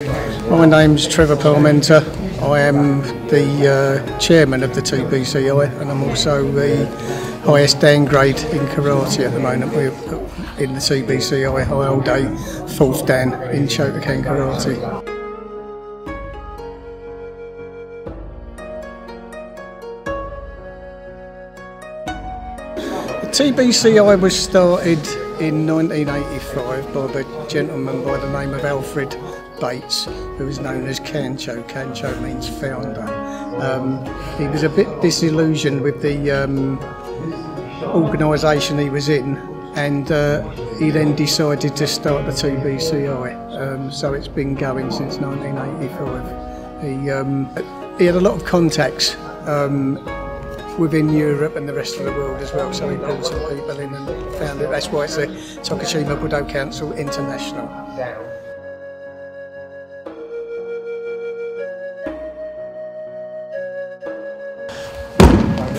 My name's Trevor Parmenter. I am the chairman of the TBCI, and I'm also the highest Dan grade in karate at the moment. We're in the TBCI High Old Day 4th Dan in Shotokan Karate. The TBCI was started in 1985 by the gentleman by the name of Alfred Bates, who is known as Cancho. Cancho means founder. He was a bit disillusioned with the organisation he was in, and he then decided to start the TBCI. So it's been going since 1985. He had a lot of contacts within Europe and the rest of the world as well, so he brought some people in and found it. That's why it's the Tokushima Budo Council International.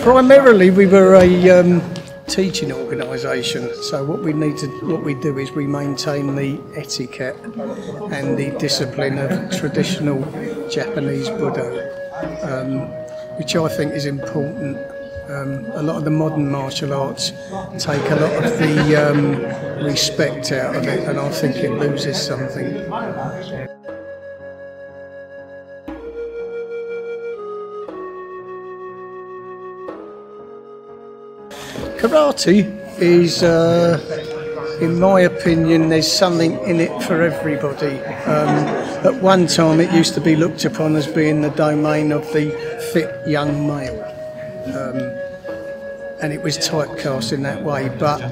Primarily, we were a teaching organisation. So what we do is we maintain the etiquette and the discipline of traditional Japanese Budo, which I think is important. A lot of the modern martial arts take a lot of the respect out of it, and I think it loses something. Karate is, in my opinion, there's something in it for everybody. At one time it used to be looked upon as being the domain of the fit young male, and it was typecast in that way. But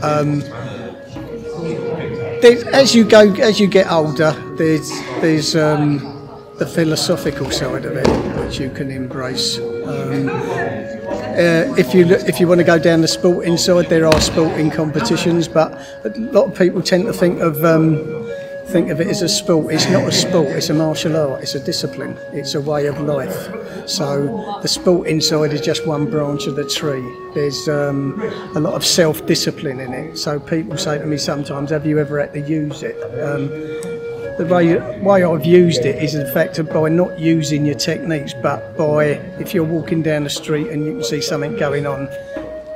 as you get older, there's the philosophical side of it, which you can embrace. If you want to go down the sporting side, there are sporting competitions, but a lot of people tend to think of it as a sport. It's not a sport, it's a martial art, it's a discipline, it's a way of life. So the sporting side is just one branch of the tree. There's a lot of self-discipline in it. So people say to me sometimes, have you ever had to use it? The way I've used it is in fact by not using your techniques, but by, if you're walking down the street and you can see something going on,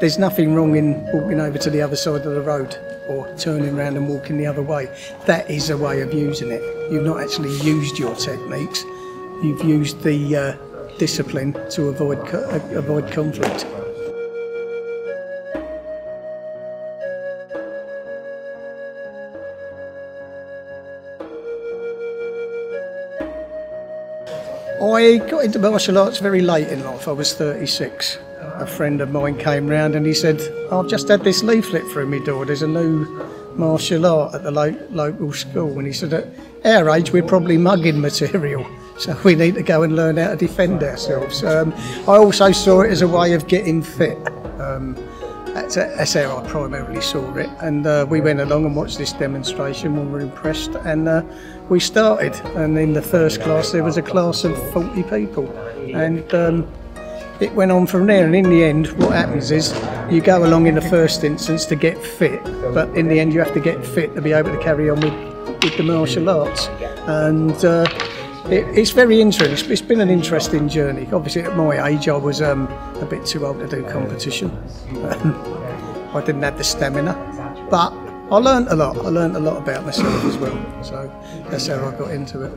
there's nothing wrong in walking over to the other side of the road or turning around and walking the other way. That is a way of using it. You've not actually used your techniques, you've used the discipline to avoid conflict. I got into martial arts very late in life. I was 36. A friend of mine came round and he said, I've just had this leaflet through my door. There's a new martial art at the local school. And he said, at our age, we're probably mugging material. So we need to go and learn how to defend ourselves. I also saw it as a way of getting fit. That's how I primarily saw it. And we went along and watched this demonstration. We were impressed, and we started. And in the first class, there was a class of 40 people, and it went on from there. And in the end, what happens is you go along in the first instance to get fit, but in the end, you have to get fit to be able to carry on with the martial arts. And it's very interesting. It's been an interesting journey. Obviously, at my age, I was a bit too old to do competition. I didn't have the stamina, but I learned a lot. I learned a lot about myself as well. So that's how I got into it.